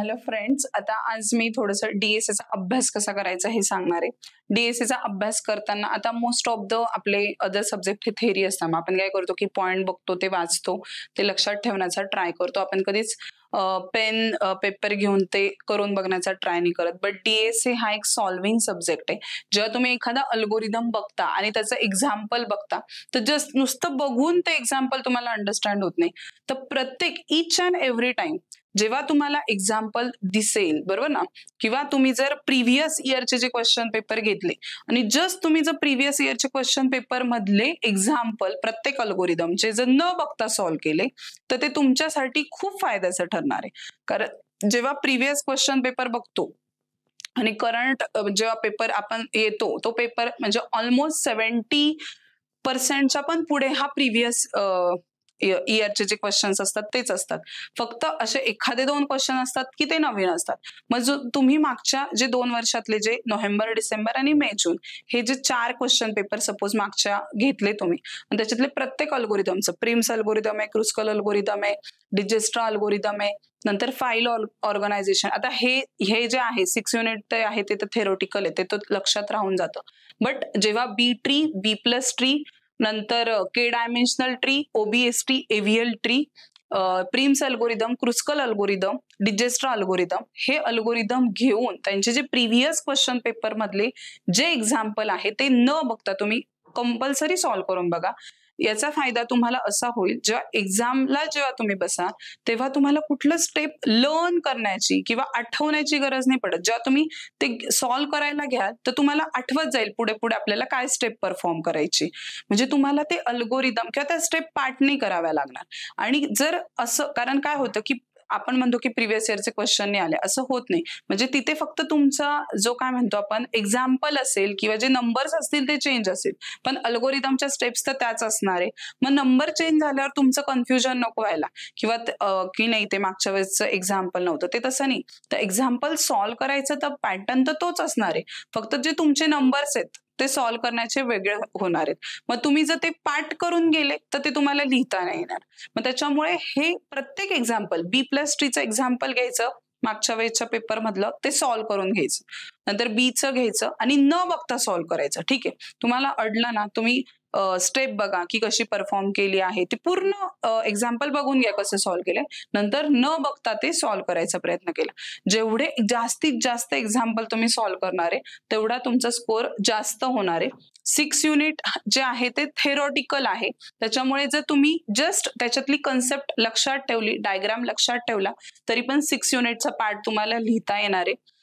Hello friends, आता आज मी थोडंसं डीएसएचा अभ्यास कसा करायचा हे सांगणार आहे. डीएसएचा अभ्यास करताना आता मोस्ट ऑफ द आपले अदर सब्जेक्ट हे थेरी असतात. मग आपण काय करतो की पॉइंट बघतो, ते वाचतो, ते लक्षात ठेवण्याचा ट्राय करतो. आपण कधीच पेन पेपर घेऊन ते करून बघण्याचा ट्राय नाही करत. बट डीएसए हा एक सॉल्विंग सब्जेक्ट आहे. जेव्हा तुम्ही एखादा अल्गोरिदम बघता आणि त्याचं एक्झाम्पल बघता, तर जस्ट नुसतं बघून ते एक्झाम्पल तुम्हाला अंडरस्टँड होत नाही. तर प्रत्येक ईच अँड एव्हरी टाइम जेव्हा तुम्हाला एक्झाम्पल दिसेल, बरोबर ना, किंवा तुम्ही जर प्रिव्हियस इयरचे जे क्वेश्चन पेपर घेतले आणि जस्ट तुम्ही जर प्रिव्हियस इयरचे क्वेश्चन पेपर मधले एक्झाम्पल प्रत्येक अल्गोरिदमचे जर न बघता सॉल्व्ह केले, तर ते तुमच्यासाठी खूप फायद्याचं ठरणार आहे. कारण जेव्हा प्रिव्हियस क्वेश्चन पेपर बघतो आणि करंट जेव्हा पेपर आपण येतो, तो पेपर म्हणजे ऑलमोस्ट 70% पण पुढे हा प्रिव्हियस इयरचे जे क्वेश्चन्स असतात तेच असतात. फक्त असे एखादे 2 क्वेश्चन असतात की ते नवीन असतात. मग जो तुम्ही मागच्या जे 2 वर्षातले जे नोव्हेंबर, डिसेंबर आणि मे, जून हे जे 4 क्वेश्चन पेपर सपोज मागच्या घेतले तुम्ही, आणि त्याच्यातले प्रत्येक अल्गोरिदमचं प्रिम्स अल्गोरिदम आहे, क्रुस्कल अल्गोरिदम आहे, डिजेस्ट्रा अल्गोरिदम आहे, नंतर फाईल ऑर्गनायझेशन. आता हे जे आहे 6 युनिट ते आहे ते तर थेरोटिकल आहे, ते तर लक्षात राहून जातं. बट जेव्हा B tree, B plus tree, नंतर K dimensional tree, OBST, AVL tree, Prim's algorithm, Kruskal algorithm, Dijkstra algorithm, हे अल्गोरिदम घेऊन त्यांचे जे प्रिव्हियस क्वेश्चन पेपर मधले जे एक्झाम्पल आहे ते न बघता तुम्ही कंपल्सरी सॉल्व्ह करून बघा. याचा फायदा तुम्हाला असा होईल, जेव्हा एक्झामला जेव्हा तुम्ही बसा तेव्हा तुम्हाला कुठलं स्टेप लर्न करण्याची किंवा आठवण्याची गरज नाही पडत. जेव्हा तुम्ही ते सॉल्व्ह करायला घ्याल तर तुम्हाला आठवत जाईल पुढे पुढे आपल्याला काय स्टेप परफॉर्म करायची. म्हणजे तुम्हाला ते अल्गोरिदम किंवा त्या स्टेप पार्ट नाही कराव्या लागणार. आणि जर असं, कारण काय होतं की आपण म्हणतो की प्रिव्हियस इयरचे क्वेश्चन नाही आले, असं होत नाही. म्हणजे तिथे फक्त तुमचा जो काय म्हणतो आपण एक्झाम्पल असेल किंवा जे नंबर्स असतील ते चेंज असेल, पण अल्गोरिदमच्या स्टेप्स तर त्याच असणार आहे. मग नंबर चेंज झाल्यावर तुमचं कन्फ्युजन नको व्हायला किंवा की नाही ते मागच्या वेळेसचं एक्झाम्पल नव्हतं, ते तसं नाही. तर एक्झाम्पल सॉल्व्ह करायचं तर पॅटर्न तर तोच असणार आहे, फक्त जे तुमचे नंबर्स आहेत ते सॉल्व्ह करण्याचे वेगळे होणार आहेत. मग तुम्ही जर ते पाठ करून गेले तर ते तुम्हाला लिहिता नाही येणार. मग त्याच्यामुळे हे प्रत्येक एक्झाम्पल, बी प्लस ट्रीचं एक्झाम्पल घ्यायचं, मागच्या वेळेच्या पेपर मधलं ते सॉल्व्ह करून घ्यायचं, नंतर बीचं घ्यायचं आणि न बघता सॉल्व्ह करायचं. ठीक आहे, तुम्हाला अडलं ना, तुम्ही स्टेप बघा की कशी परफॉर्म केली आहे, ते पूर्ण एक्झाम्पल बघून घ्या कसं सॉल्व्ह केलंय, नंतर न बघता ते सॉल्व्ह करायचा प्रयत्न केला. जेवढे जास्तीत जास्त एक्झाम्पल तुम्ही सॉल्व्ह करणार आहे तेवढा तुमचा स्कोर जास्त होणार आहे. 6 युनिट जे आहे ते थेरोटिकल आहे, त्याच्यामुळे जर तुम्ही जस्ट त्याच्यातली कन्सेप्ट लक्षात ठेवली, डायग्राम लक्षात ठेवला, तरी पण 6 युनिटचा पार्ट तुम्हाला लिहिता येणार आहे.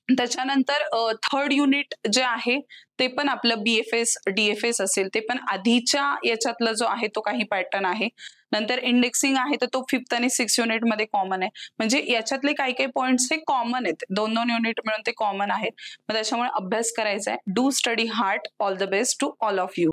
त्याच्यानंतर 3rd युनिट जे आहे ते पण आपलं बीएफएस डीएफएस असेल, ते पण आधीच्या याच्यातलं जो आहे तो काही पॅटर्न आहे. नंतर इंडेक्सिंग आहे तर तो 5th आणि 6th युनिट मध्ये कॉमन आहे. म्हणजे याच्यातले काही काही पॉइंट्स हे कॉमन आहेत, 2-2 युनिट मिळून ते कॉमन आहेत. मग त्याच्यामुळे अभ्यास करायचा आहे. Do study hard. All the best to all of you.